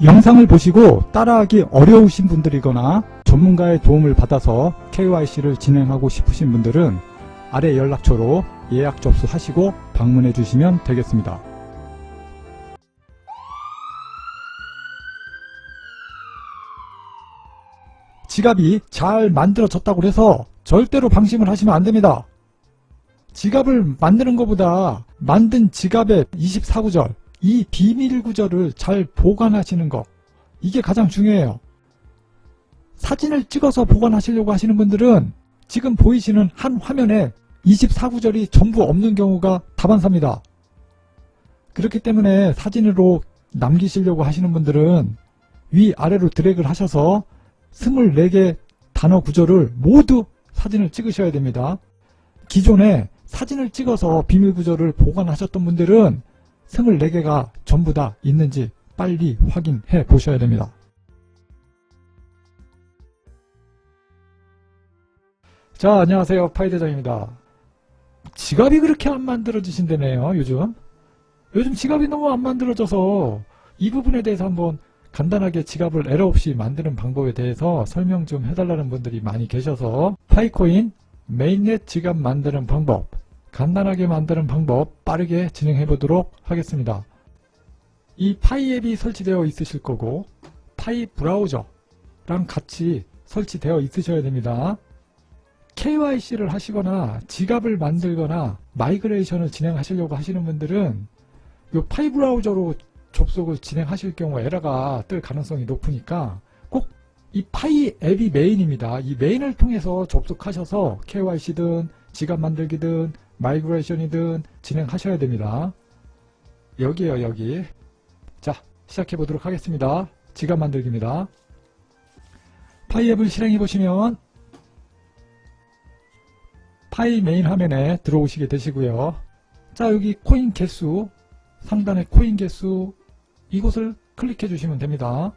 영상을 보시고 따라하기 어려우신 분들이거나 전문가의 도움을 받아서 KYC를 진행하고 싶으신 분들은 아래 연락처로 예약 접수하시고 방문해 주시면 되겠습니다. 지갑이 잘 만들어졌다고 해서 절대로 방심을 하시면 안됩니다. 지갑을 만드는 것보다 만든 지갑의 24구절, 이 비밀 구절을 잘 보관하시는 것, 이게 가장 중요해요. 사진을 찍어서 보관하시려고 하시는 분들은 지금 보이시는 한 화면에 24구절이 전부 없는 경우가 다반사입니다. 그렇기 때문에 사진으로 남기시려고 하시는 분들은 위아래로 드래그를 하셔서 24개 단어 구절을 모두 사진을 찍으셔야 됩니다. 기존에 사진을 찍어서 비밀 구절을 보관하셨던 분들은 24개가 전부 다 있는지 빨리 확인해 보셔야 됩니다. 자, 안녕하세요. 파이대장입니다. 지갑이 그렇게 안 만들어지신다네요, 요즘. 요즘 지갑이 너무 안 만들어져서 이 부분에 대해서 한번 간단하게 지갑을 에러 없이 만드는 방법에 대해서 설명 좀 해달라는 분들이 많이 계셔서 파이코인 메인넷 지갑 만드는 방법, 간단하게 만드는 방법 빠르게 진행해 보도록 하겠습니다. 이 파이 앱이 설치되어 있으실 거고 파이 브라우저랑 같이 설치되어 있으셔야 됩니다. KYC를 하시거나 지갑을 만들거나 마이그레이션을 진행하시려고 하시는 분들은 이 파이 브라우저로 접속을 진행하실 경우 에러가 뜰 가능성이 높으니까 꼭 이 파이 앱이 메인입니다. 이 메인을 통해서 접속하셔서 KYC든 지갑 만들기든 마이그레이션이든 진행하셔야 됩니다. 여기에요, 여기. 자, 시작해 보도록 하겠습니다. 지갑 만들기입니다. 파이 앱을 실행해 보시면 파이 메인 화면에 들어오시게 되시고요. 자, 여기 코인 개수, 상단에 코인 개수, 이곳을 클릭해 주시면 됩니다.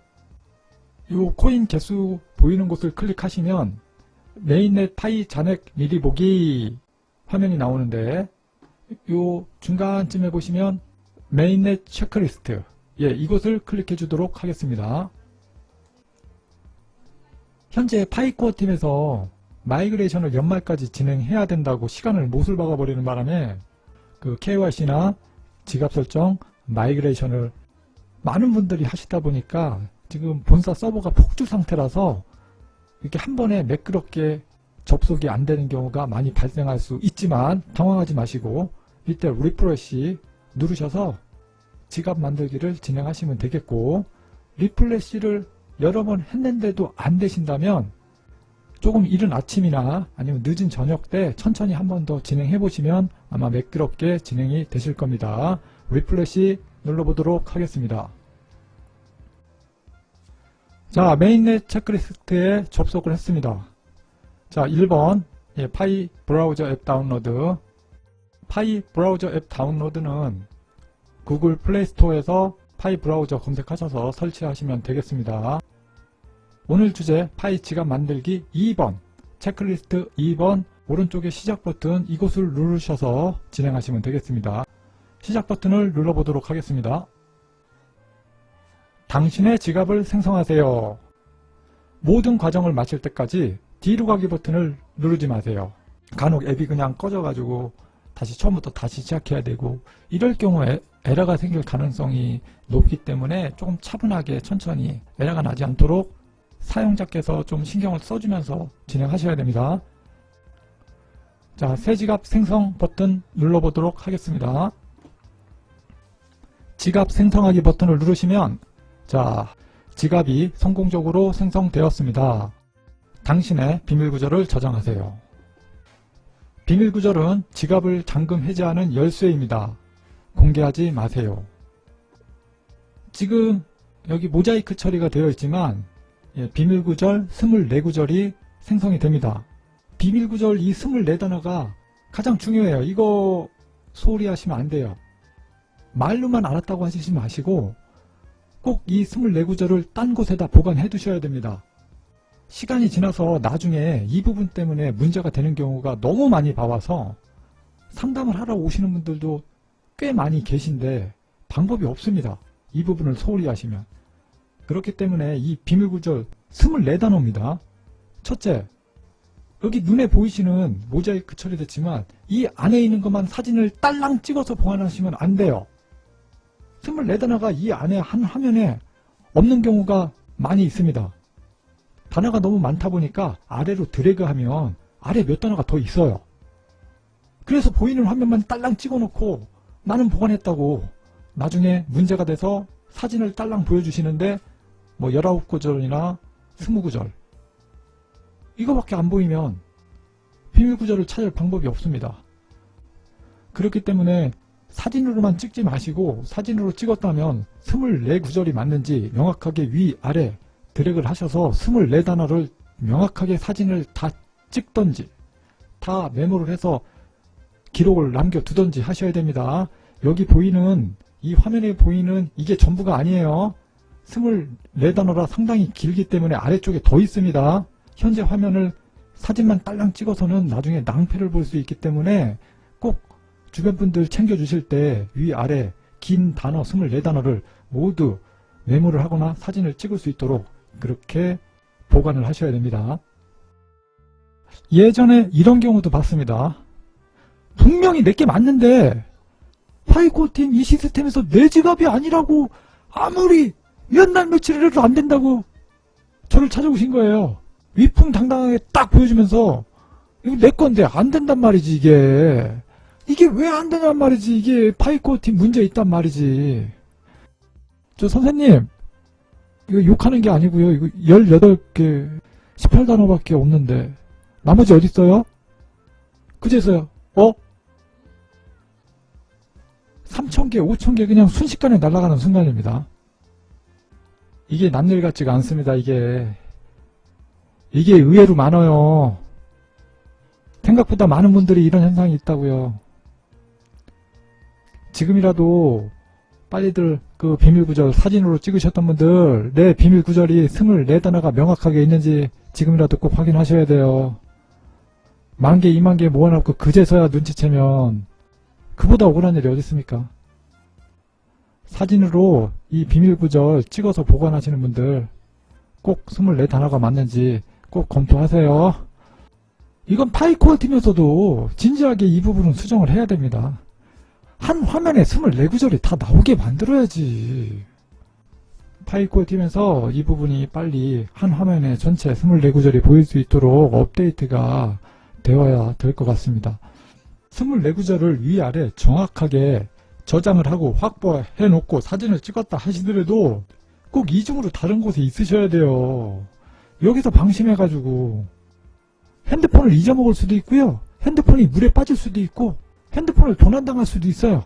이 코인 개수 보이는 곳을 클릭하시면 메인넷 파이 잔액 미리 보기 화면이 나오는데 이 중간쯤에 보시면 메인넷 체크리스트, 이곳을 클릭해 주도록 하겠습니다. 현재 파이코어 팀에서 마이그레이션을 연말까지 진행해야 된다고 시간을 못을 박아버리는 바람에 그 KYC나 지갑 설정, 마이그레이션을 많은 분들이 하시다 보니까 지금 본사 서버가 폭주 상태라서 이렇게 한 번에 매끄럽게 접속이 안 되는 경우가 많이 발생할 수 있지만 당황하지 마시고 밑에 리프레시 누르셔서 지갑 만들기를 진행하시면 되겠고, 리플래시를 여러 번 했는데도 안 되신다면 조금 이른 아침이나 아니면 늦은 저녁 때 천천히 한 번 더 진행해 보시면 아마 매끄럽게 진행이 되실 겁니다. 리플래시 눌러보도록 하겠습니다. 자, 메인넷 체크리스트에 접속을 했습니다. 자, 1번 파이 브라우저 앱 다운로드. 파이 브라우저 앱 다운로드는 구글 플레이 스토어에서 파이 브라우저 검색하셔서 설치하시면 되겠습니다. 오늘 주제 파이 지갑 만들기 2번 체크리스트 2번 오른쪽에 시작 버튼 이곳을 누르셔서 진행하시면 되겠습니다. 시작 버튼을 눌러보도록 하겠습니다. 당신의 지갑을 생성하세요. 모든 과정을 마칠 때까지 뒤로 가기 버튼을 누르지 마세요. 간혹 앱이 그냥 꺼져가지고 다시 처음부터 다시 시작해야 되고 이럴 경우에 에러가 생길 가능성이 높기 때문에 조금 차분하게 천천히 에러가 나지 않도록 사용자께서 좀 신경을 써주면서 진행하셔야 됩니다. 자, 새 지갑 생성 버튼 눌러보도록 하겠습니다. 지갑 생성하기 버튼을 누르시면 자, 지갑이 성공적으로 생성되었습니다. 당신의 비밀구절을 저장하세요. 비밀구절은 지갑을 잠금 해제하는 열쇠입니다. 공개하지 마세요. 지금 여기 모자이크 처리가 되어 있지만 비밀구절 24구절이 생성이 됩니다. 비밀구절 이 24단어가 가장 중요해요. 이거 소홀히 하시면 안 돼요. 말로만 알았다고 하시지 마시고 꼭 이 24구절을 딴 곳에다 보관해 두셔야 됩니다. 시간이 지나서 나중에 이 부분 때문에 문제가 되는 경우가 너무 많이 봐와서 상담을 하러 오시는 분들도 꽤 많이 계신데 방법이 없습니다. 이 부분을 소홀히 하시면. 그렇기 때문에 이 비밀구절 24단어입니다. 첫째, 여기 눈에 보이시는 모자이크 처리됐지만 이 안에 있는 것만 사진을 딸랑 찍어서 보관하시면 안 돼요. 24단어가 이 안에 한 화면에 없는 경우가 많이 있습니다. 단어가 너무 많다 보니까 아래로 드래그하면 아래 몇 단어가 더 있어요. 그래서 보이는 화면만 딸랑 찍어놓고 나는 보관했다고 나중에 문제가 돼서 사진을 딸랑 보여주시는데 뭐 19구절이나 20구절 이거밖에 안 보이면 비밀구절을 찾을 방법이 없습니다. 그렇기 때문에 사진으로만 찍지 마시고 사진으로 찍었다면 24구절이 맞는지 명확하게 위아래 드래그를 하셔서 24단어를 명확하게 사진을 다 찍던지 다 메모를 해서 기록을 남겨두던지 하셔야 됩니다. 여기 보이는 이 화면에 보이는 이게 전부가 아니에요. 24단어라 상당히 길기 때문에 아래쪽에 더 있습니다. 현재 화면을 사진만 딸랑 찍어서는 나중에 낭패를 볼 수 있기 때문에 꼭 주변 분들 챙겨주실 때 위아래 긴 단어 24단어를 모두 메모를 하거나 사진을 찍을 수 있도록 그렇게 보관을 하셔야 됩니다. 예전에 이런 경우도 봤습니다. 분명히 내게 맞는데 파이코팀 이 시스템에서 내 지갑이 아니라고 아무리 몇 날 며칠 해도 안 된다고 저를 찾아오신 거예요. 위풍당당하게 딱 보여주면서 이거 내 건데 안 된단 말이지 이게 왜 안 되냔 말이지. 이게 파이코팀 문제 있단 말이지. 저 선생님 이거 욕하는 게 아니고요. 이거 18개 18단어밖에 없는데 나머지 어디 있어요? 그제서요. 3,000개 5,000개 그냥 순식간에 날아가는 순간입니다. 이게 남일 같지가 않습니다. 이게 의외로 많아요. 생각보다 많은 분들이 이런 현상이 있다고요. 지금이라도 빨리들 그 비밀구절 사진으로 찍으셨던 분들 내 비밀구절이 24단어가 명확하게 있는지 지금이라도 꼭 확인하셔야 돼요. 10,000개 20,000개 모아놓고 그제서야 눈치채면 그보다 억울한 일이 어디 있습니까? 사진으로 이 비밀구절 찍어서 보관하시는 분들 꼭 24단어가 맞는지 꼭 검토하세요. 이건 파이코어 팀에서도 진지하게 이 부분은 수정을 해야 됩니다. 한 화면에 24구절이 다 나오게 만들어야지. 파이코어 팀에서 이 부분이 빨리 한 화면에 전체 24구절이 보일 수 있도록 업데이트가 되어야 될 것 같습니다. 24구절을 위아래 정확하게 저장을 하고 확보해 놓고 사진을 찍었다 하시더라도 꼭 이중으로 다른 곳에 있으셔야 돼요. 여기서 방심해가지고 핸드폰을 잊어먹을 수도 있고요. 핸드폰이 물에 빠질 수도 있고 핸드폰을 도난당할 수도 있어요.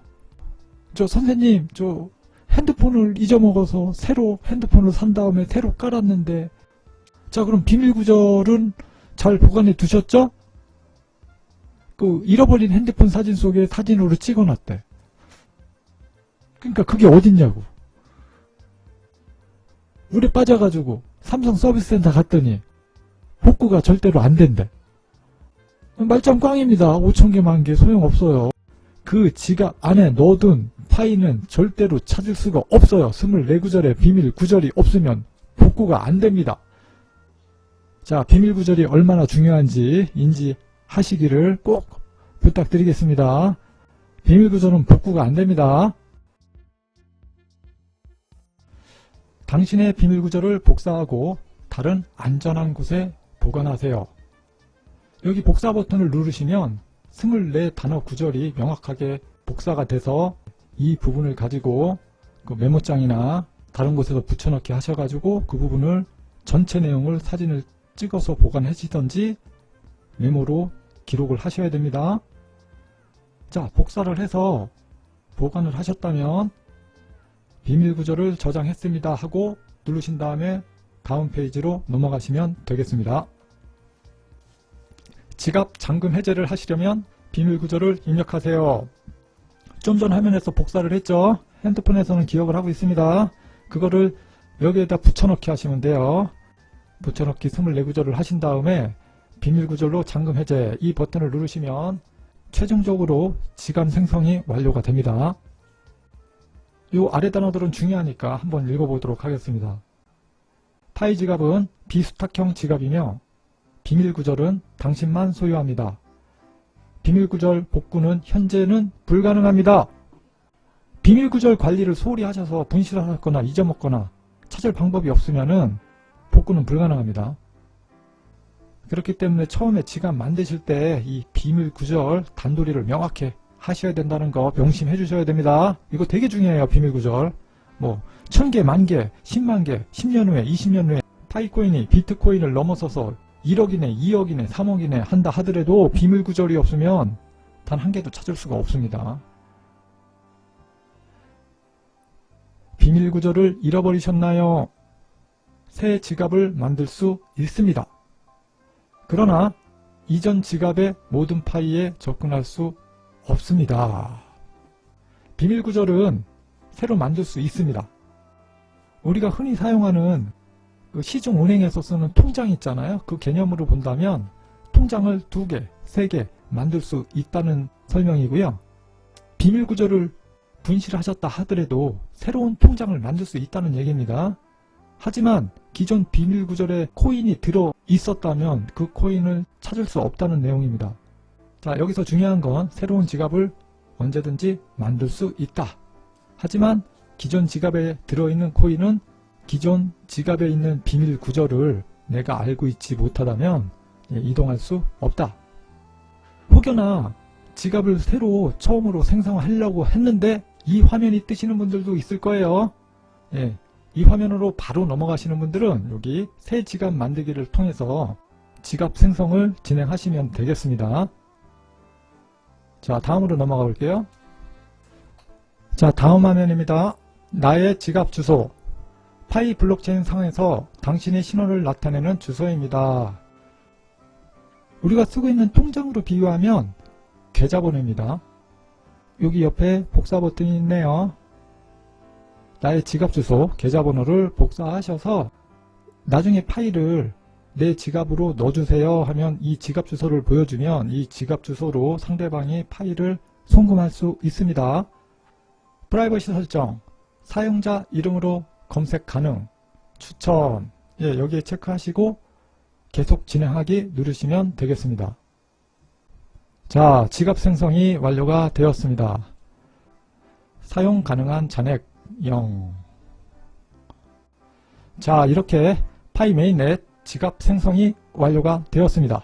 저 선생님 저 핸드폰을 잊어먹어서 새로 핸드폰을 산 다음에 새로 깔았는데 자 그럼 비밀구절은 잘 보관해 두셨죠? 그 잃어버린 핸드폰 사진 속에 사진으로 찍어놨대. 그러니까 그게 어딨냐고. 물에 빠져가지고 삼성 서비스센터 갔더니 복구가 절대로 안 된대. 말짱 꽝입니다. 5,000개 10,000개 소용없어요. 그 지갑 안에 넣어둔 파일은 절대로 찾을 수가 없어요. 24구절에 비밀구절이 없으면 복구가 안 됩니다. 자, 비밀구절이 얼마나 중요한지 인지하시기를 꼭 부탁드리겠습니다. 비밀구절은 복구가 안 됩니다. 당신의 비밀구절을 복사하고 다른 안전한 곳에 보관하세요. 여기 복사 버튼을 누르시면 24단어 구절이 명확하게 복사가 돼서 이 부분을 가지고 그 메모장이나 다른 곳에서 붙여넣기 하셔가지고 그 부분을 전체 내용을 사진을 찍어서 보관하시던지 메모로 기록을 하셔야 됩니다. 자, 복사를 해서 보관을 하셨다면 비밀구절을 저장했습니다 하고 누르신 다음에 다음 페이지로 넘어가시면 되겠습니다. 지갑 잠금 해제를 하시려면 비밀구절을 입력하세요. 좀 전 화면에서 복사를 했죠. 핸드폰에서는 기억을 하고 있습니다. 그거를 여기에다 붙여넣기 하시면 돼요. 붙여넣기 24구절을 하신 다음에 비밀구절로 잠금 해제 이 버튼을 누르시면 최종적으로 지갑 생성이 완료가 됩니다. 이 아래 단어들은 중요하니까 한번 읽어보도록 하겠습니다. 파이 지갑은 비수탁형 지갑이며 비밀 구절은 당신만 소유합니다. 비밀 구절 복구는 현재는 불가능합니다. 비밀 구절 관리를 소홀히 하셔서 분실하거나 잊어먹거나 찾을 방법이 없으면은 복구는 불가능합니다. 그렇기 때문에 처음에 지갑 만드실 때 이 비밀 구절 단도리를 명확히 하셔야 된다는 거 명심해 주셔야 됩니다. 이거 되게 중요해요. 비밀 구절. 뭐 1000개, 10,000개, 100,000개, 10년 후에, 20년 후에 파이코인이 비트코인을 넘어서서 1억이네, 2억이네, 3억이네 한다 하더라도 비밀 구절이 없으면 단 한 개도 찾을 수가 없습니다. 비밀 구절을 잃어버리셨나요? 새 지갑을 만들 수 있습니다. 그러나 이전 지갑의 모든 파이에 접근할 수 없습니다. 비밀 구절은 새로 만들 수 있습니다. 우리가 흔히 사용하는 그 시중은행에서 쓰는 통장 있잖아요. 그 개념으로 본다면 통장을 2개, 3개 만들 수 있다는 설명이고요. 비밀 구절을 분실하셨다 하더라도 새로운 통장을 만들 수 있다는 얘기입니다. 하지만 기존 비밀 구절에 코인이 들어 있었다면 그 코인을 찾을 수 없다는 내용입니다. 자, 여기서 중요한 건 새로운 지갑을 언제든지 만들 수 있다. 하지만 기존 지갑에 들어있는 코인은 기존 지갑에 있는 비밀 구절을 내가 알고 있지 못하다면 이동할 수 없다. 혹여나 지갑을 새로 처음으로 생성하려고 했는데 이 화면이 뜨시는 분들도 있을 거예요. 이 화면으로 바로 넘어가시는 분들은 여기 새 지갑 만들기를 통해서 지갑 생성을 진행하시면 되겠습니다. 자, 다음으로 넘어가 볼게요. 자, 다음 화면입니다. 나의 지갑 주소. 파이 블록체인 상에서 당신의 신원을 나타내는 주소입니다. 우리가 쓰고 있는 통장으로 비유하면 계좌번호입니다. 여기 옆에 복사 버튼이 있네요. 나의 지갑 주소, 계좌번호를 복사하셔서 나중에 파일을 내 지갑으로 넣어주세요 하면 이 지갑 주소를 보여주면 이 지갑 주소로 상대방이 파일을 송금할 수 있습니다. 프라이버시 설정, 사용자 이름으로 검색 가능, 추천, 여기에 체크하시고 계속 진행하기 누르시면 되겠습니다. 자, 지갑 생성이 완료가 되었습니다. 사용 가능한 잔액 0. 자, 이렇게 파이 메인넷 지갑 생성이 완료가 되었습니다.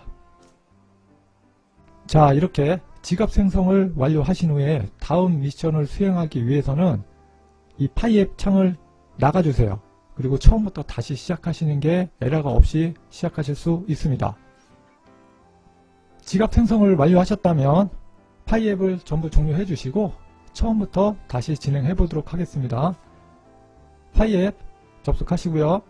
자, 이렇게 지갑 생성을 완료하신 후에 다음 미션을 수행하기 위해서는 이 파이 앱 창을 나가주세요. 그리고 처음부터 다시 시작하시는 게 에러가 없이 시작하실 수 있습니다. 지갑 생성을 완료하셨다면 파이 앱을 전부 종료해 주시고 처음부터 다시 진행해 보도록 하겠습니다. 파이 앱 접속하시고요.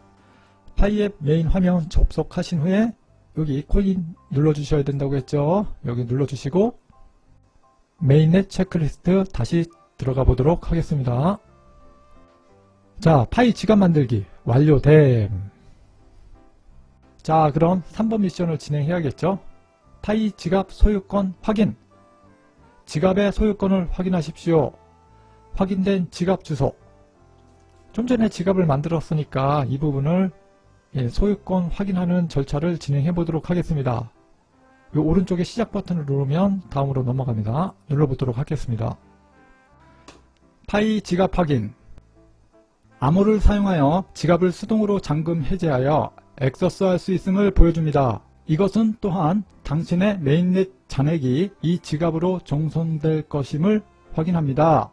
파이 앱 메인 화면 접속하신 후에 여기 코인 눌러주셔야 된다고 했죠. 여기 눌러주시고 메인넷 체크리스트 다시 들어가 보도록 하겠습니다. 자, 파이 지갑 만들기 완료됨. 자, 그럼 3번 미션을 진행해야겠죠. 파이 지갑 소유권 확인. 지갑의 소유권을 확인하십시오. 확인된 지갑 주소. 좀 전에 지갑을 만들었으니까 이 부분을 소유권 확인하는 절차를 진행해 보도록 하겠습니다. 이 오른쪽에 시작 버튼을 누르면 다음으로 넘어갑니다. 눌러보도록 하겠습니다. 파이 지갑 확인. 암호를 사용하여 지갑을 수동으로 잠금 해제하여 액세스할 수 있음을 보여줍니다. 이것은 또한 당신의 메인넷 잔액이 이 지갑으로 정손될 것임을 확인합니다.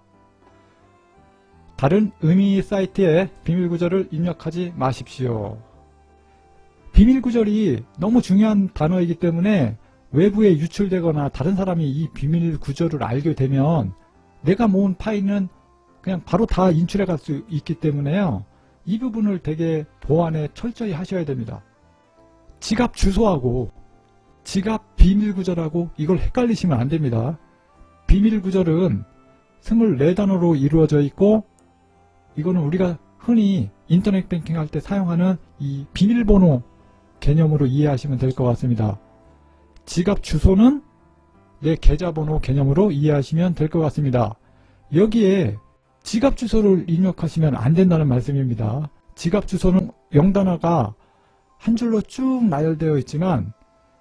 다른 의미 사이트에 비밀구절을 입력하지 마십시오. 비밀구절이 너무 중요한 단어이기 때문에 외부에 유출되거나 다른 사람이 이 비밀구절을 알게 되면 내가 모은 파일은 그냥 바로 다 인출해 갈 수 있기 때문에요. 이 부분을 되게 보완에 철저히 하셔야 됩니다. 지갑 주소하고 지갑 비밀구절하고 이걸 헷갈리시면 안 됩니다. 비밀구절은 24단어로 이루어져 있고 이거는 우리가 흔히 인터넷 뱅킹 할 때 사용하는 이 비밀번호 개념으로 이해하시면 될 것 같습니다. 지갑 주소는 내 계좌번호 개념으로 이해하시면 될 것 같습니다. 여기에 지갑 주소를 입력하시면 안 된다는 말씀입니다. 지갑 주소는 영단어가 한 줄로 쭉 나열되어 있지만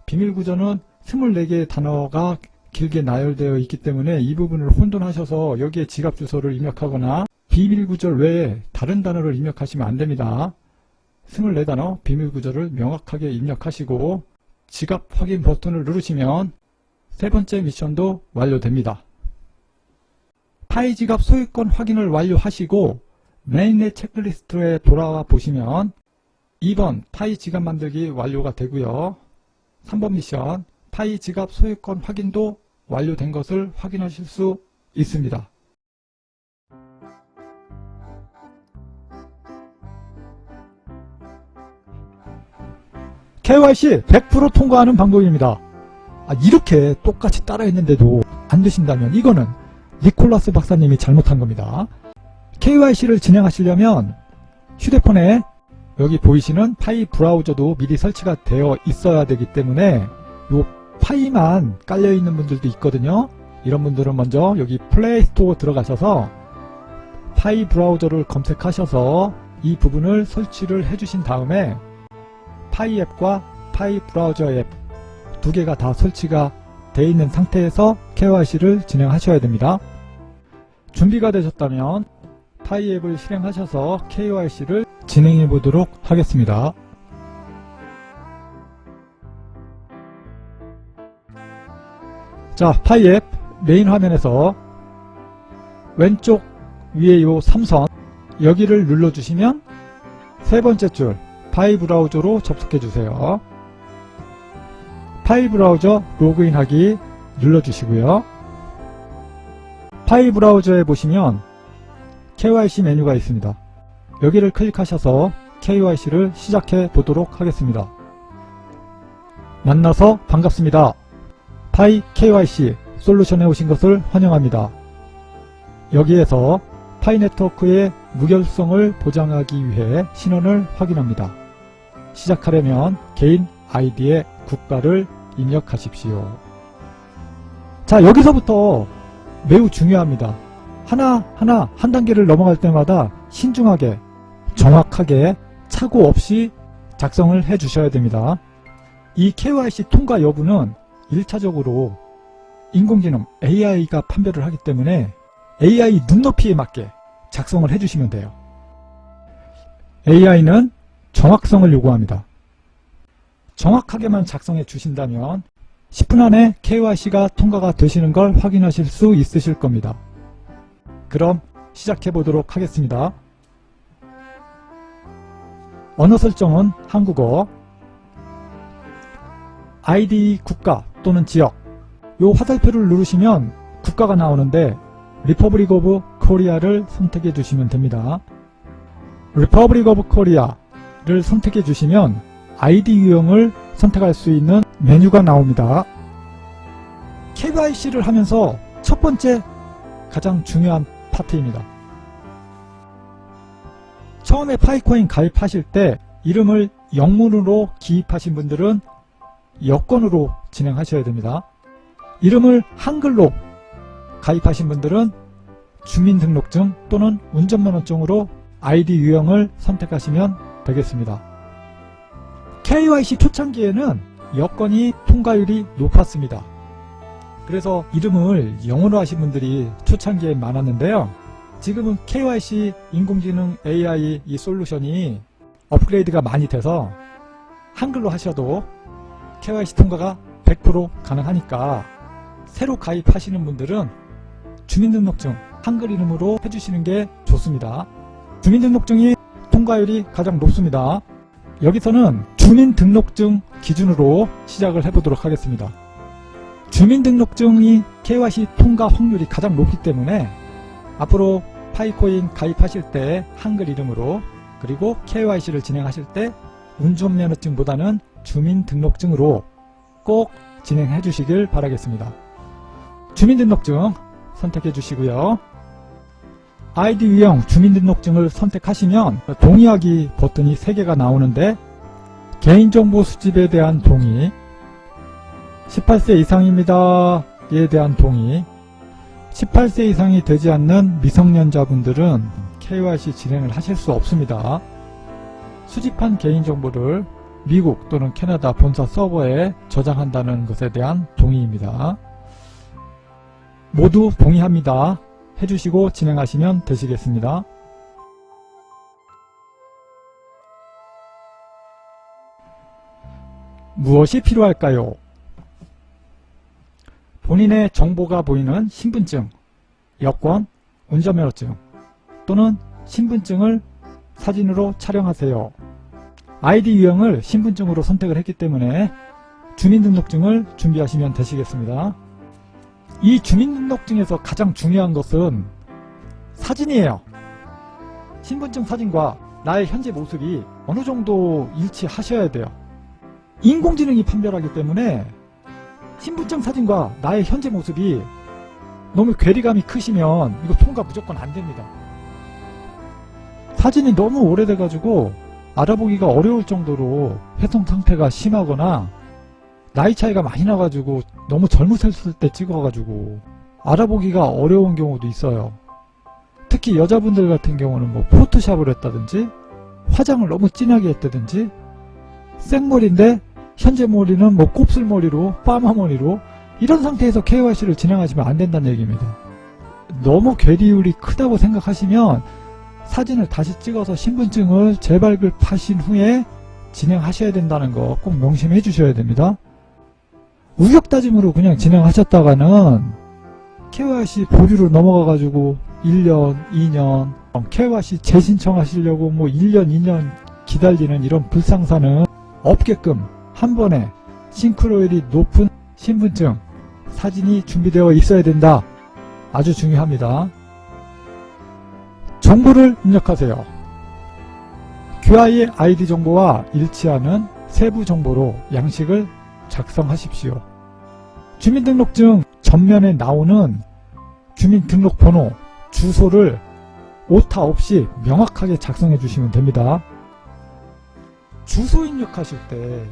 비밀 구절은 24개의 단어가 길게 나열되어 있기 때문에 이 부분을 혼돈하셔서 여기에 지갑 주소를 입력하거나 비밀 구절 외에 다른 단어를 입력하시면 안됩니다. 24단어 비밀 구절을 명확하게 입력하시고 지갑 확인 버튼을 누르시면 세 번째 미션도 완료됩니다. 파이 지갑 소유권 확인을 완료하시고 메인넷 체크리스트에 돌아와 보시면 2번 파이 지갑 만들기 완료가 되고요. 3번 미션 파이 지갑 소유권 확인도 완료된 것을 확인하실 수 있습니다. KYC 100% 통과하는 방법입니다. 이렇게 똑같이 따라했는데도 안 되신다면 이거는 니콜라스 박사님이 잘못한 겁니다. KYC를 진행하시려면 휴대폰에 여기 보이시는 파이 브라우저도 미리 설치가 되어 있어야 되기 때문에 요 파이만 깔려있는 분들도 있거든요. 이런 분들은 먼저 여기 플레이 스토어 들어가셔서 파이 브라우저를 검색하셔서 이 부분을 설치를 해주신 다음에 파이 앱과 파이 브라우저 앱 두 개가 다 설치가 되어 있는 상태에서 KYC를 진행하셔야 됩니다. 준비가 되셨다면 파이 앱을 실행하셔서 KYC를 진행해 보도록 하겠습니다. 자, 파이 앱 메인 화면에서 왼쪽 위에 요 3선 여기를 눌러주시면 세 번째 줄 파이 브라우저로 접속해 주세요. 파이 브라우저 로그인하기 눌러주시고요. 파이 브라우저에 보시면 KYC 메뉴가 있습니다. 여기를 클릭하셔서 KYC를 시작해 보도록 하겠습니다. 만나서 반갑습니다. 파이 KYC 솔루션에 오신 것을 환영합니다. 여기에서 파이 네트워크의 무결성을 보장하기 위해 신원을 확인합니다. 시작하려면 개인 아이디의 국가를 입력하십시오. 자, 여기서부터 매우 중요합니다. 하나하나 한 단계를 넘어갈 때마다 신중하게 정확하게 착오 없이 작성을 해 주셔야 됩니다. 이 KYC 통과 여부는 1차적으로 인공지능 AI가 판별을 하기 때문에 AI 눈높이에 맞게 작성을 해주시면 돼요. AI는 정확성을 요구합니다. 정확하게만 작성해 주신다면 10분 안에 KYC가 통과가 되시는 걸 확인하실 수 있으실 겁니다. 그럼 시작해 보도록 하겠습니다. 언어 설정은 한국어, ID 국가 또는 지역, 요 화살표를 누르시면 국가가 나오는데 리퍼블릭 오브 코리아를 선택해 주시면 됩니다. 리퍼블릭 오브 코리아를 선택해 주시면 ID 유형을 선택할 수 있는 메뉴가 나옵니다. KYC를 하면서 첫 번째 가장 중요한 파트입니다. 처음에 파이코인 가입하실 때 이름을 영문으로 기입하신 분들은 여권으로 진행하셔야 됩니다. 이름을 한글로 가입하신 분들은 주민등록증 또는 운전면허증으로 ID 유형을 선택하시면 되겠습니다. KYC 초창기에는 여건이 통과율이 높았습니다. 그래서 이름을 영어로 하신 분들이 초창기에 많았는데요. 지금은 KYC 인공지능 AI 이 솔루션이 업그레이드가 많이 돼서 한글로 하셔도 KYC 통과가 100% 가능하니까 새로 가입하시는 분들은 주민등록증 한글 이름으로 해주시는 게 좋습니다. 주민등록증이 통과율이 가장 높습니다. 여기서는 주민등록증 기준으로 시작을 해보도록 하겠습니다. 주민등록증이 KYC 통과 확률이 가장 높기 때문에 앞으로 파이코인 가입하실 때 한글 이름으로 그리고 KYC를 진행하실 때 운전면허증보다는 주민등록증으로 꼭 진행해 주시길 바라겠습니다. 주민등록증 선택해 주시고요. 아이디 유형 주민등록증을 선택하시면 동의하기 버튼이 3개가 나오는데 개인정보 수집에 대한 동의, 18세 이상입니다에 대한 동의, 18세 이상이 되지 않는 미성년자분들은 KYC 진행을 하실 수 없습니다. 수집한 개인정보를 미국 또는 캐나다 본사 서버에 저장한다는 것에 대한 동의입니다. 모두 동의합니다. 해주시고 진행하시면 되시겠습니다. 무엇이 필요할까요? 본인의 정보가 보이는 신분증, 여권, 운전면허증 또는 신분증을 사진으로 촬영하세요. 아이디 유형을 신분증으로 선택을 했기 때문에 주민등록증을 준비하시면 되시겠습니다. 이 주민등록증에서 가장 중요한 것은 사진이에요. 신분증 사진과 나의 현재 모습이 어느 정도 일치하셔야 돼요. 인공지능이 판별하기 때문에 신분증 사진과 나의 현재 모습이 너무 괴리감이 크시면 이거 통과 무조건 안 됩니다. 사진이 너무 오래돼가지고 알아보기가 어려울 정도로 훼손 상태가 심하거나 나이 차이가 많이 나가지고 너무 젊으셨을 때 찍어가지고 알아보기가 어려운 경우도 있어요. 특히 여자분들 같은 경우는 뭐 포토샵을 했다든지 화장을 너무 진하게 했다든지 생머리인데 현재 머리는 뭐 곱슬머리로 파마머리로 이런 상태에서 KYC를 진행하시면 안 된다는 얘기입니다. 너무 괴리율이 크다고 생각하시면 사진을 다시 찍어서 신분증을 재발급하신 후에 진행하셔야 된다는 거 꼭 명심해 주셔야 됩니다. 우격다짐으로 그냥 진행하셨다가는 KYC 보류로 넘어가가지고 1년, 2년 KYC 재신청하시려고 뭐 1년, 2년 기다리는 이런 불상사는 없게끔 한 번에 싱크로율이 높은 신분증 사진이 준비되어 있어야 된다. 아주 중요합니다. 정보를 입력하세요. QI의 아이디 정보와 일치하는 세부 정보로 양식을 작성하십시오. 주민등록증 전면에 나오는 주민등록번호, 주소를 오타 없이 명확하게 작성해 주시면 됩니다. 주소 입력하실 때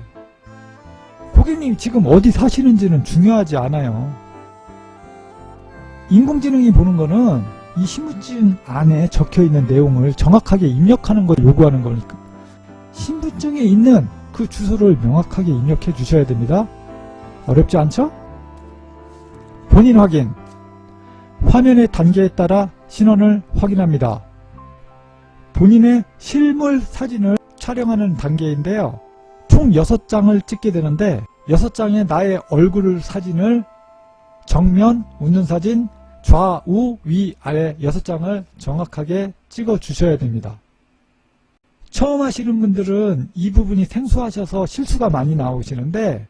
고객님이 지금 어디 사시는지는 중요하지 않아요. 인공지능이 보는 거는 이 신분증 안에 적혀있는 내용을 정확하게 입력하는 걸 요구하는 거니까 신분증에 있는 그 주소를 명확하게 입력해 주셔야 됩니다. 어렵지 않죠? 본인 확인. 화면의 단계에 따라 신원을 확인합니다. 본인의 실물 사진을 촬영하는 단계인데요. 총 6장을 찍게 되는데 6장의 나의 얼굴 사진을 정면, 운전사진, 좌우, 위, 아래 6장을 정확하게 찍어 주셔야 됩니다. 처음 하시는 분들은 이 부분이 생소하셔서 실수가 많이 나오시는데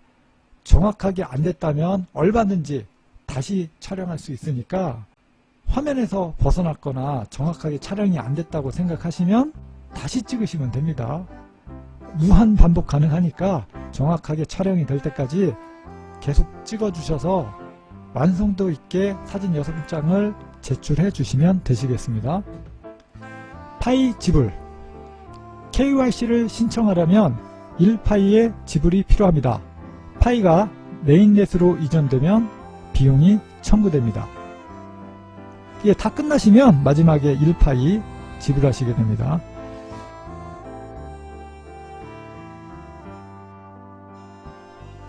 정확하게 안 됐다면 얼마든지 다시 촬영할 수 있으니까 화면에서 벗어났거나 정확하게 촬영이 안 됐다고 생각하시면 다시 찍으시면 됩니다. 무한 반복 가능하니까 정확하게 촬영이 될 때까지 계속 찍어 주셔서 완성도 있게 사진 6장을 제출해 주시면 되시겠습니다. 파이 지불. KYC를 신청하려면 1파이의 지불이 필요합니다. 파이가 메인넷으로 이전되면 비용이 청구됩니다. 이게 다 끝나시면 마지막에 1파이 지불하시게 됩니다.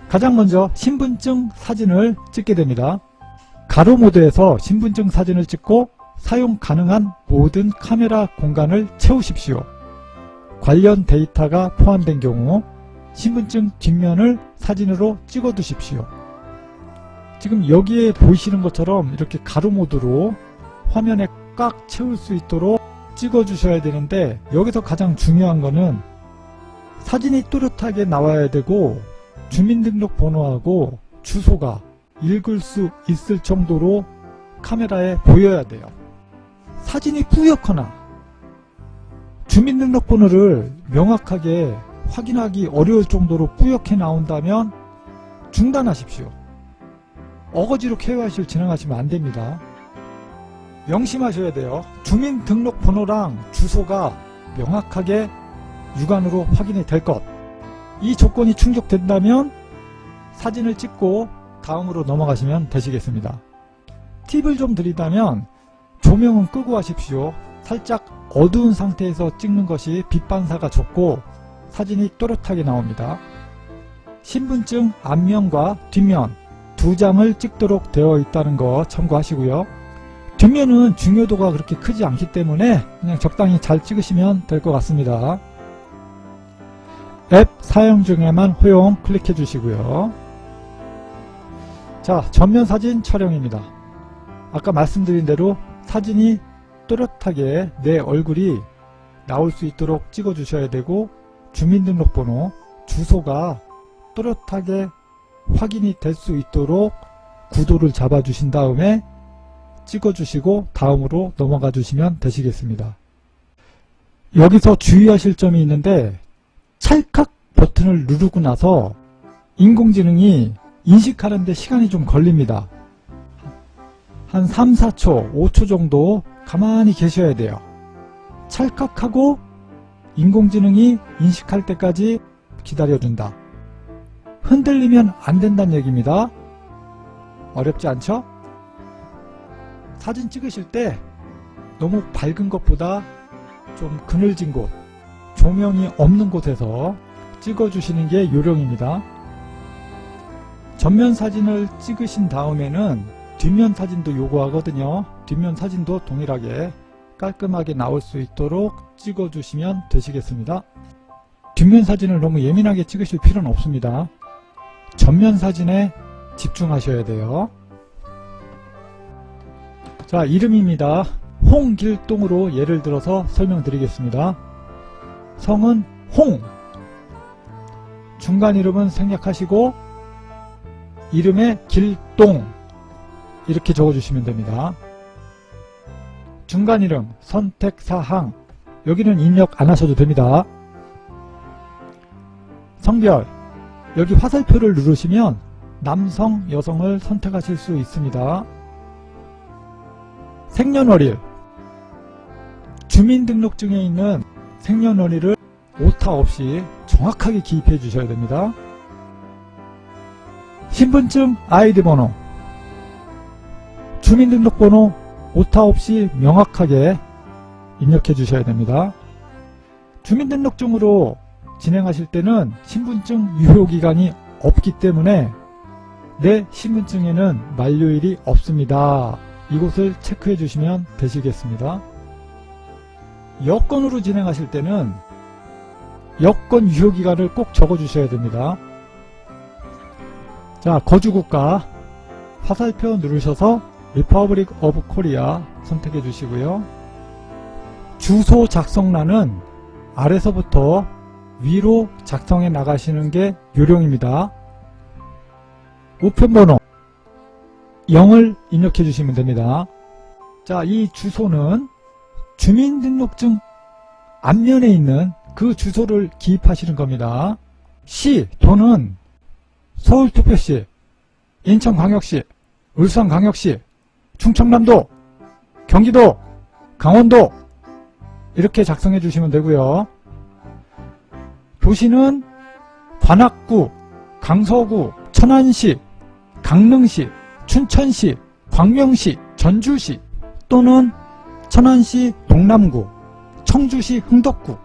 가장 먼저 신분증 사진을 찍게 됩니다. 가로 모드에서 신분증 사진을 찍고 사용 가능한 모든 카메라 공간을 채우십시오. 관련 데이터가 포함된 경우 신분증 뒷면을 사진으로 찍어 두십시오. 지금 여기에 보이시는 것처럼 이렇게 가로 모드로 화면에 꽉 채울 수 있도록 찍어 주셔야 되는데 여기서 가장 중요한 거는 사진이 또렷하게 나와야 되고 주민등록번호하고 주소가 읽을 수 있을 정도로 카메라에 보여야 돼요. 사진이 뿌옇거나 주민등록번호를 명확하게 확인하기 어려울 정도로 뿌옇게 나온다면 중단하십시오. 어거지로 KYC를 진행하시면 안됩니다. 명심하셔야 돼요. 주민등록번호랑 주소가 명확하게 육안으로 확인이 될 것. 이 조건이 충족된다면 사진을 찍고 다음으로 넘어가시면 되시겠습니다. 팁을 좀 드리자면 조명은 끄고 하십시오. 살짝 어두운 상태에서 찍는 것이 빛 반사가 좋고 사진이 또렷하게 나옵니다. 신분증 앞면과 뒷면 두 장을 찍도록 되어 있다는 거 참고하시고요. 뒷면은 중요도가 그렇게 크지 않기 때문에 그냥 적당히 잘 찍으시면 될 것 같습니다. 앱 사용 중에만 허용 클릭해 주시고요. 자, 전면 사진 촬영입니다. 아까 말씀드린 대로 사진이 또렷하게 내 얼굴이 나올 수 있도록 찍어 주셔야 되고, 주민등록번호, 주소가 또렷하게 확인이 될 수 있도록 구도를 잡아 주신 다음에 찍어 주시고 다음으로 넘어가 주시면 되시겠습니다. 여기서 주의하실 점이 있는데, 찰칵 버튼을 누르고 나서 인공지능이 인식하는데 시간이 좀 걸립니다. 한 3, 4초, 5초 정도 가만히 계셔야 돼요. 찰칵하고 인공지능이 인식할 때까지 기다려준다. 흔들리면 안 된다는 얘기입니다. 어렵지 않죠? 사진 찍으실 때 너무 밝은 것보다 좀 그늘진 곳, 조명이 없는 곳에서 찍어주시는 게 요령입니다. 전면 사진을 찍으신 다음에는 뒷면 사진도 요구하거든요. 뒷면 사진도 동일하게 깔끔하게 나올 수 있도록 찍어주시면 되시겠습니다. 뒷면 사진을 너무 예민하게 찍으실 필요는 없습니다. 전면 사진에 집중하셔야 돼요. 자, 이름입니다. 홍길동으로 예를 들어서 설명드리겠습니다. 성은 홍, 중간 이름은 생략하시고 이름에 길동 이렇게 적어주시면 됩니다. 중간 이름 선택사항, 여기는 입력 안 하셔도 됩니다. 성별, 여기 화살표를 누르시면 남성, 여성을 선택하실 수 있습니다. 생년월일, 주민등록증에 있는 생년월일을 오타 없이 정확하게 기입해 주셔야 됩니다. 신분증 아이디 번호, 주민등록번호 오타 없이 명확하게 입력해 주셔야 됩니다. 주민등록증으로 진행하실 때는 신분증 유효기간이 없기 때문에 내 신분증에는 만료일이 없습니다. 이곳을 체크해 주시면 되시겠습니다. 여권으로 진행하실 때는 여권 유효기간을 꼭 적어 주셔야 됩니다. 자, 거주국가 화살표 누르셔서 리퍼블릭 오브 코리아 선택해 주시고요. 주소 작성란은 아래서부터 위로 작성해 나가시는 게 요령입니다. 우편번호 0을 입력해 주시면 됩니다. 자, 이 주소는 주민등록증 앞면에 있는 그 주소를 기입하시는 겁니다. 시, 도는 서울특별시, 인천광역시, 울산광역시, 충청남도, 경기도, 강원도 이렇게 작성해 주시면 되고요. 도시는 관악구, 강서구, 천안시, 강릉시, 춘천시, 광명시, 전주시 또는 천안시 동남구, 청주시 흥덕구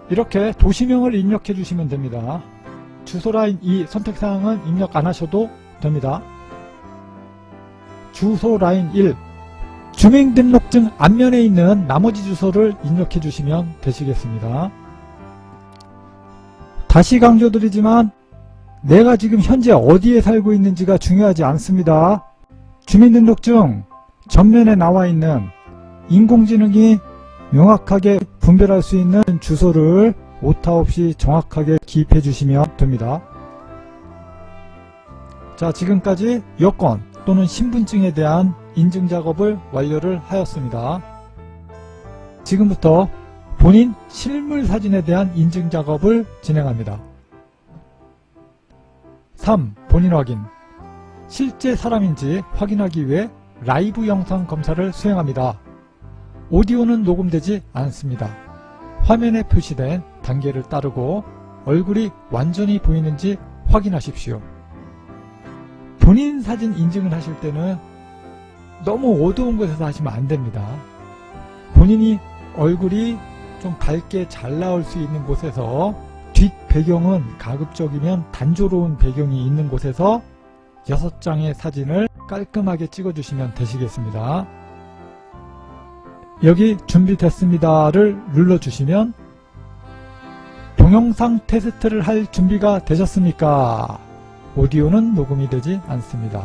이렇게 도시명을 입력해 주시면 됩니다. 주소라인 이 선택사항은 입력 안 하셔도 됩니다. 주소라인 1, 주민등록증 앞면에 있는 나머지 주소를 입력해 주시면 되시겠습니다. 다시 강조드리지만 내가 지금 현재 어디에 살고 있는지가 중요하지 않습니다. 주민등록증 전면에 나와 있는 인공지능이 명확하게 분별할 수 있는 주소를 오타 없이 정확하게 기입해 주시면 됩니다. 자, 지금까지 여권 또는 신분증에 대한 인증 작업을 완료를 하였습니다. 지금부터 본인 실물 사진에 대한 인증 작업을 진행합니다. 3. 본인 확인. 실제 사람인지 확인하기 위해 라이브 영상 검사를 수행합니다. 오디오는 녹음되지 않습니다. 화면에 표시된 단계를 따르고 얼굴이 완전히 보이는지 확인하십시오. 본인 사진 인증을 하실 때는 너무 어두운 곳에서 하시면 안 됩니다. 본인이 얼굴이 좀 밝게 잘 나올 수 있는 곳에서, 뒷 배경은 가급적이면 단조로운 배경이 있는 곳에서 6장의 사진을 깔끔하게 찍어주시면 되시겠습니다. 여기 준비됐습니다를 눌러주시면 동영상 테스트를 할 준비가 되셨습니까? 오디오는 녹음이 되지 않습니다.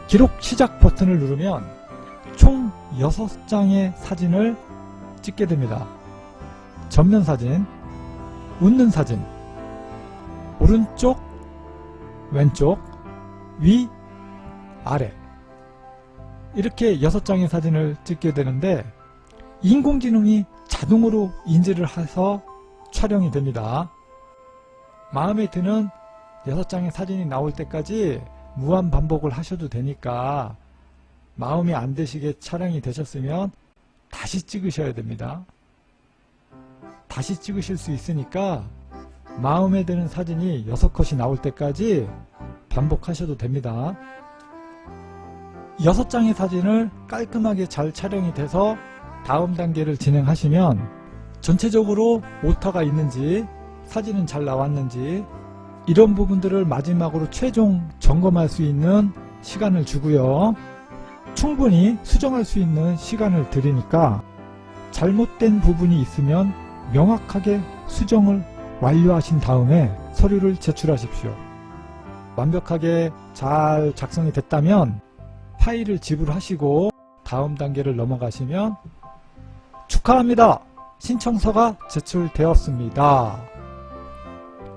기록 시작 버튼을 누르면 총 6장의 사진을 찍게 됩니다. 전면 사진, 웃는 사진, 오른쪽, 왼쪽, 위, 아래, 이렇게 6장의 사진을 찍게 되는데 인공지능이 자동으로 인지를 해서 촬영이 됩니다. 마음에 드는 6장의 사진이 나올 때까지 무한 반복을 하셔도 되니까 마음이 안 드시게 촬영이 되셨으면 다시 찍으셔야 됩니다. 다시 찍으실 수 있으니까 마음에 드는 사진이 6컷이 나올 때까지 반복하셔도 됩니다. 6장의 사진을 깔끔하게 잘 촬영이 돼서 다음 단계를 진행하시면 전체적으로 오타가 있는지 사진은 잘 나왔는지 이런 부분들을 마지막으로 최종 점검할 수 있는 시간을 주고요. 충분히 수정할 수 있는 시간을 드리니까 잘못된 부분이 있으면 명확하게 수정을 완료하신 다음에 서류를 제출하십시오. 완벽하게 잘 작성이 됐다면 파일을 지불하시고 다음 단계를 넘어가시면 축하합니다. 신청서가 제출되었습니다.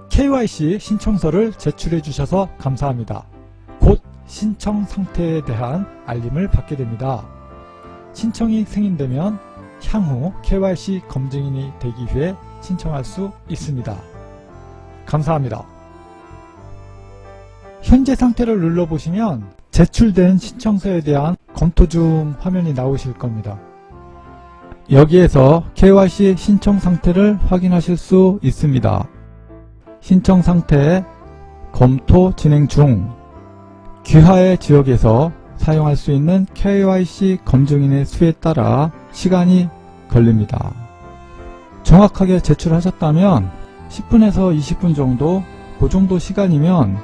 KYC 신청서를 제출해 주셔서 감사합니다. 곧 신청 상태에 대한 알림을 받게 됩니다. 신청이 승인되면 향후 KYC 검증인이 되기 위해 신청할 수 있습니다. 감사합니다. 현재 상태를 눌러보시면 제출된 신청서에 대한 검토 중 화면이 나오실 겁니다. 여기에서 KYC 신청 상태를 확인하실 수 있습니다. 신청 상태, 검토 진행 중, 귀하의 지역에서 사용할 수 있는 KYC 검증인의 수에 따라 시간이 걸립니다. 정확하게 제출하셨다면 10분에서 20분 정도, 그 정도 시간이면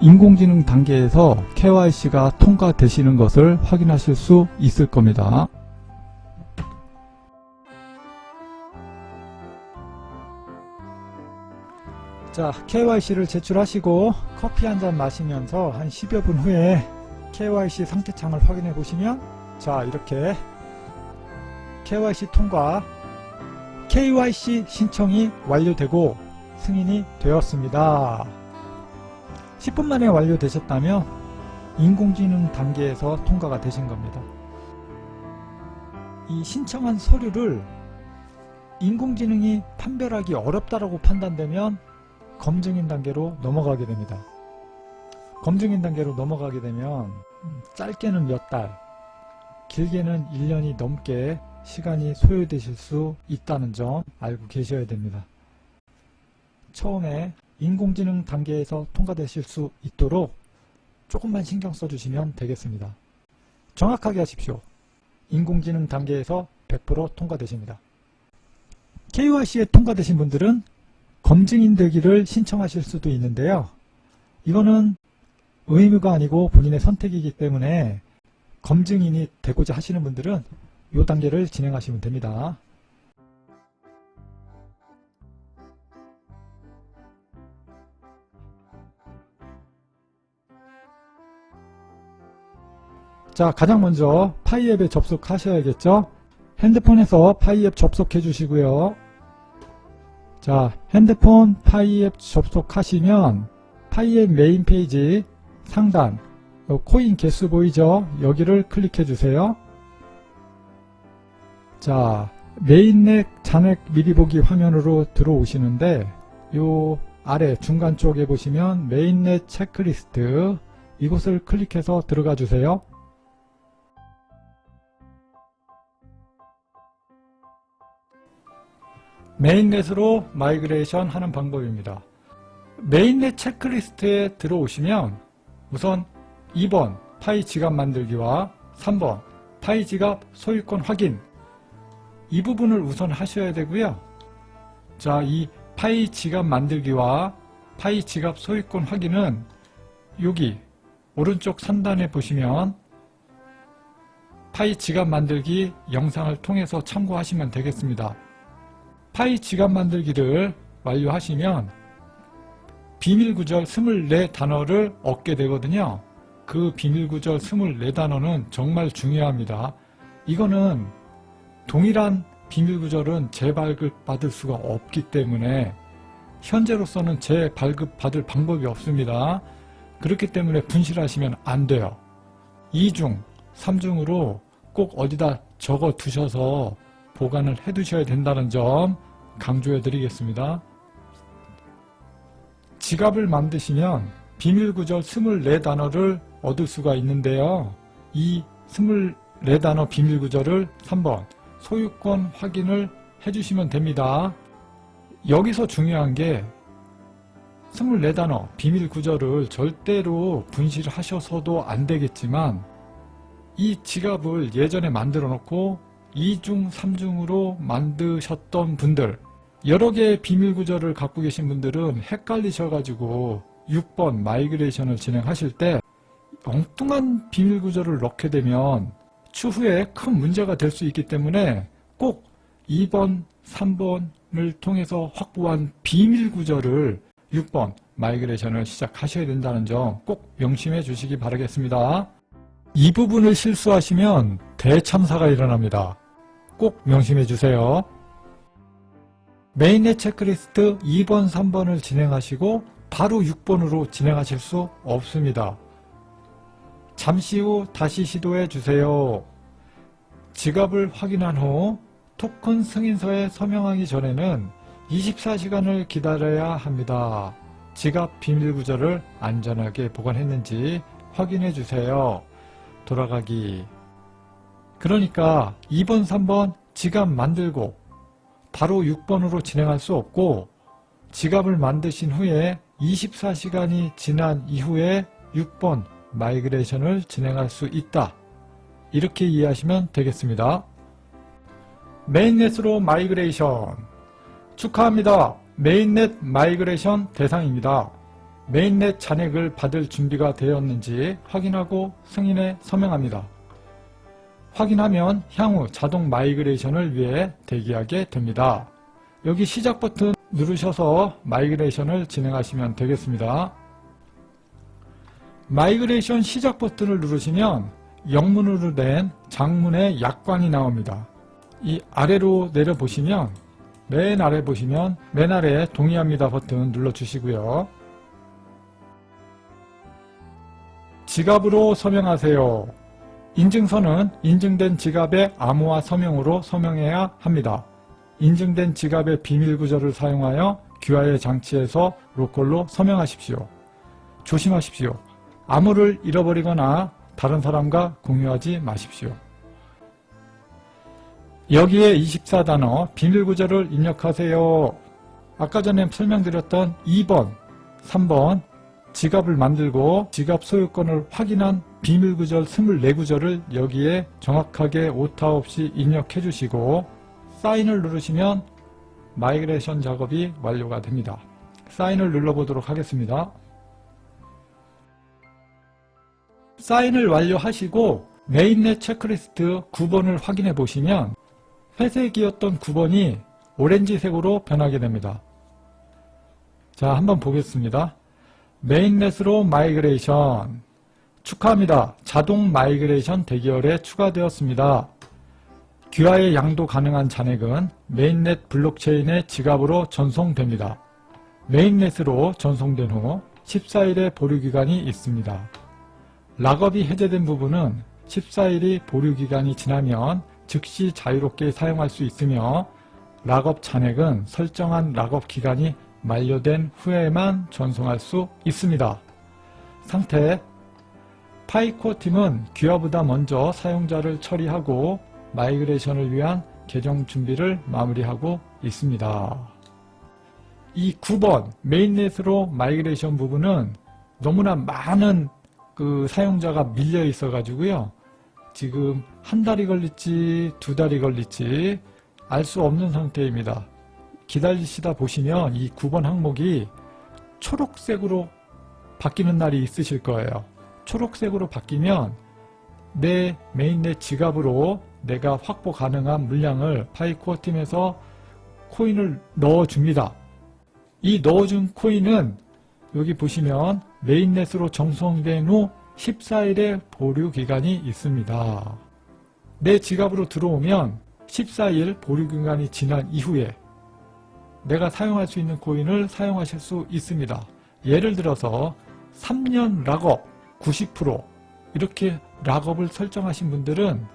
인공지능 단계에서 KYC가 통과되시는 것을 확인하실 수 있을 겁니다. 자, KYC를 제출하시고 커피 한 잔 마시면서 한 10여 분 후에 KYC 상태창을 확인해 보시면 자, 이렇게 KYC 통과, KYC 신청이 완료되고 승인이 되었습니다. 10분 만에 완료되셨다면 인공지능 단계에서 통과가 되신 겁니다. 이 신청한 서류를 인공지능이 판별하기 어렵다라고 판단되면 검증인 단계로 넘어가게 됩니다. 검증인 단계로 넘어가게 되면 짧게는 몇 달, 길게는 1년이 넘게 시간이 소요되실 수 있다는 점 알고 계셔야 됩니다. 처음에 인공지능 단계에서 통과되실 수 있도록 조금만 신경 써주시면 되겠습니다. 정확하게 하십시오. 인공지능 단계에서 100% 통과되십니다. KYC에 통과되신 분들은 검증인 되기를 신청하실 수도 있는데요. 이거는 의무가 아니고 본인의 선택이기 때문에 검증인이 되고자 하시는 분들은 이 단계를 진행하시면 됩니다. 자, 가장 먼저 파이앱에 접속하셔야겠죠. 핸드폰에서 파이앱 접속해 주시고요. 자, 핸드폰 파이앱 접속하시면 파이앱 메인 페이지 상단 코인 개수 보이죠? 여기를 클릭해 주세요. 자, 메인넷 잔액 미리 보기 화면으로 들어오시는데 요 아래 중간 쪽에 보시면 메인넷 체크리스트, 이곳을 클릭해서 들어가 주세요. 메인넷으로 마이그레이션 하는 방법입니다. 메인넷 체크리스트에 들어오시면 우선 2번 파이 지갑 만들기와 3번 파이 지갑 소유권 확인, 이 부분을 우선 하셔야 되고요. 자, 이 파이 지갑 만들기와 파이 지갑 소유권 확인은 여기 오른쪽 상단에 보시면 파이 지갑 만들기 영상을 통해서 참고하시면 되겠습니다. 파이 지갑 만들기를 완료하시면 비밀구절 24단어를 얻게 되거든요. 그 비밀구절 24단어는 정말 중요합니다. 이거는 동일한 비밀구절은 재발급받을 수가 없기 때문에 현재로서는 재발급받을 방법이 없습니다. 그렇기 때문에 분실하시면 안 돼요. 2중, 3중으로 꼭 어디다 적어 두셔서 보관을 해 두셔야 된다는 점 강조해 드리겠습니다. 지갑을 만드시면 비밀구절 24단어를 얻을 수가 있는데요. 이 24단어 비밀구절을 3번 소유권 확인을 해주시면 됩니다. 여기서 중요한 게 24단어 비밀구절을 절대로 분실하셔서도 안 되겠지만 이 지갑을 예전에 만들어 놓고 2중, 3중으로 만드셨던 분들, 여러 개의 비밀구절을 갖고 계신 분들은 헷갈리셔가지고 6번 마이그레이션을 진행하실 때 엉뚱한 비밀구절을 넣게 되면 추후에 큰 문제가 될 수 있기 때문에 꼭 2번, 3번을 통해서 확보한 비밀구절을 6번 마이그레이션을 시작하셔야 된다는 점 꼭 명심해 주시기 바라겠습니다. 이 부분을 실수하시면 대참사가 일어납니다. 꼭 명심해 주세요. 메인넷 체크리스트 2번, 3번을 진행하시고 바로 6번으로 진행하실 수 없습니다. 잠시 후 다시 시도해 주세요. 지갑을 확인한 후 토큰 승인서에 서명하기 전에는 24시간을 기다려야 합니다. 지갑 비밀구절을 안전하게 보관했는지 확인해 주세요. 돌아가기. 그러니까 2번, 3번 지갑 만들고 바로 6번으로 진행할 수 없고 지갑을 만드신 후에 24시간이 지난 이후에 6번 마이그레이션을 진행할 수 있다. 이렇게 이해하시면 되겠습니다. 메인넷으로 마이그레이션. 축하합니다. 메인넷 마이그레이션 대상입니다. 메인넷 잔액을 받을 준비가 되었는지 확인하고 승인에 서명합니다. 확인하면 향후 자동 마이그레이션을 위해 대기하게 됩니다. 여기 시작 버튼 누르셔서 마이그레이션을 진행하시면 되겠습니다. 마이그레이션 시작 버튼을 누르시면 영문으로 된 장문의 약관이 나옵니다. 이 아래로 내려보시면 맨 아래 보시면 맨 아래 동의합니다 버튼 눌러주시고요. 지갑으로 서명하세요. 인증서는 인증된 지갑의 암호화 서명으로 서명해야 합니다. 인증된 지갑의 비밀구절을 사용하여 귀하의 장치에서 로컬로 서명하십시오. 조심하십시오. 암호를 잃어버리거나 다른 사람과 공유하지 마십시오. 여기에 24단어 비밀구절을 입력하세요. 아까 전에 설명드렸던 2번, 3번 지갑을 만들고 지갑 소유권을 확인한 비밀구절 24구절을 여기에 정확하게 오타 없이 입력해 주시고 사인을 누르시면 마이그레이션 작업이 완료가 됩니다. 사인을 눌러보도록 하겠습니다. 사인을 완료하시고 메인넷 체크리스트 9번을 확인해 보시면 회색이었던 9번이 오렌지색으로 변하게 됩니다. 자, 한번 보겠습니다. 메인넷으로 마이그레이션. 축하합니다. 자동 마이그레이션 대기열에 추가되었습니다. 귀하의 양도 가능한 잔액은 메인넷 블록체인의 지갑으로 전송됩니다. 메인넷으로 전송된 후 14일의 보류기간이 있습니다. 락업이 해제된 부분은 14일이 보류기간이 지나면 즉시 자유롭게 사용할 수 있으며 락업 잔액은 설정한 락업 기간이 만료된 후에만 전송할 수 있습니다. 상태. 파이코 팀은 귀하보다 먼저 사용자를 처리하고 마이그레이션을 위한 계정 준비를 마무리하고 있습니다. 이 9번 메인넷으로 마이그레이션 부분은 너무나 많은 사용자가 밀려 있어 가지고요. 지금 한 달이 걸릴지 두 달이 걸릴지 알 수 없는 상태입니다. 기다리시다 보시면 이 9번 항목이 초록색으로 바뀌는 날이 있으실 거예요. 초록색으로 바뀌면 내 메인넷 지갑으로 내가 확보 가능한 물량을 파이코어 팀에서 코인을 넣어줍니다. 이 넣어준 코인은 여기 보시면 메인넷으로 정성된 후 14일의 보류 기간이 있습니다. 내 지갑으로 들어오면 14일 보류 기간이 지난 이후에 내가 사용할 수 있는 코인을 사용하실 수 있습니다. 예를 들어서 3년 락업 90% 이렇게 락업을 설정하신 분들은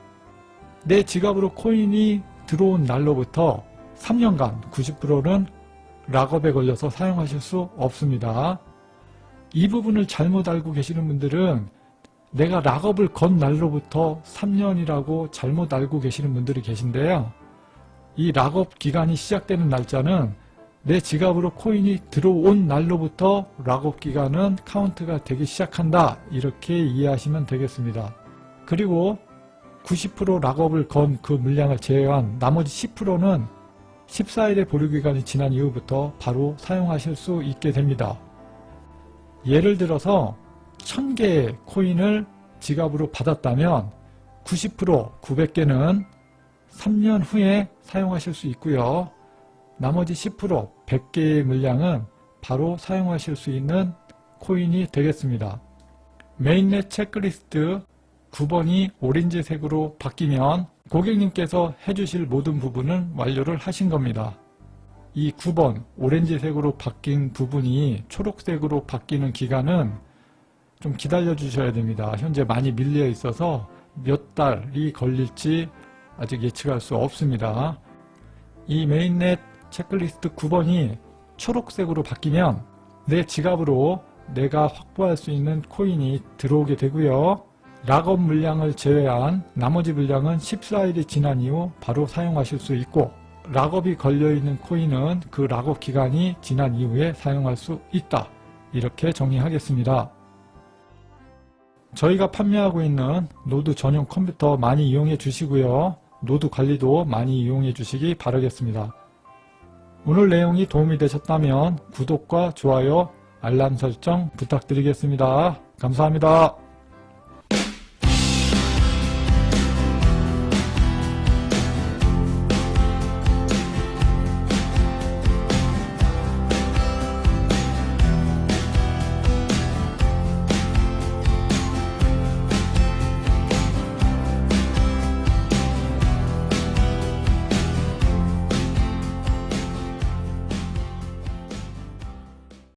내 지갑으로 코인이 들어온 날로부터 3년간 90%는 락업에 걸려서 사용하실 수 없습니다. 이 부분을 잘못 알고 계시는 분들은 내가 락업을 건 날로부터 3년이라고 잘못 알고 계시는 분들이 계신데요. 이 락업 기간이 시작되는 날짜는 내 지갑으로 코인이 들어온 날로부터 락업 기간은 카운트가 되기 시작한다. 이렇게 이해하시면 되겠습니다. 그리고 90% 락업을 건 그 물량을 제외한 나머지 10%는 14일의 보류 기간이 지난 이후부터 바로 사용하실 수 있게 됩니다. 예를 들어서 1000개의 코인을 지갑으로 받았다면 90% 900개는 3년 후에 사용하실 수 있고요. 나머지 10% 100개의 물량은 바로 사용하실 수 있는 코인이 되겠습니다. 메인넷 체크리스트 9번이 오렌지색으로 바뀌면 고객님께서 해주실 모든 부분은 완료를 하신 겁니다. 이 9번 오렌지색으로 바뀐 부분이 초록색으로 바뀌는 기간은 좀 기다려 주셔야 됩니다. 현재 많이 밀려 있어서 몇 달이 걸릴지 아직 예측할 수 없습니다. 이 메인넷 체크리스트 9번이 초록색으로 바뀌면 내 지갑으로 내가 확보할 수 있는 코인이 들어오게 되고요. 락업 물량을 제외한 나머지 물량은 14일이 지난 이후 바로 사용하실 수 있고, 락업이 걸려있는 코인은 그 락업 기간이 지난 이후에 사용할 수 있다. 이렇게 정리하겠습니다. 저희가 판매하고 있는 노드 전용 컴퓨터 많이 이용해 주시고요. 노드 관리도 많이 이용해 주시기 바라겠습니다. 오늘 내용이 도움이 되셨다면 구독과 좋아요, 알람 설정 부탁드리겠습니다. 감사합니다.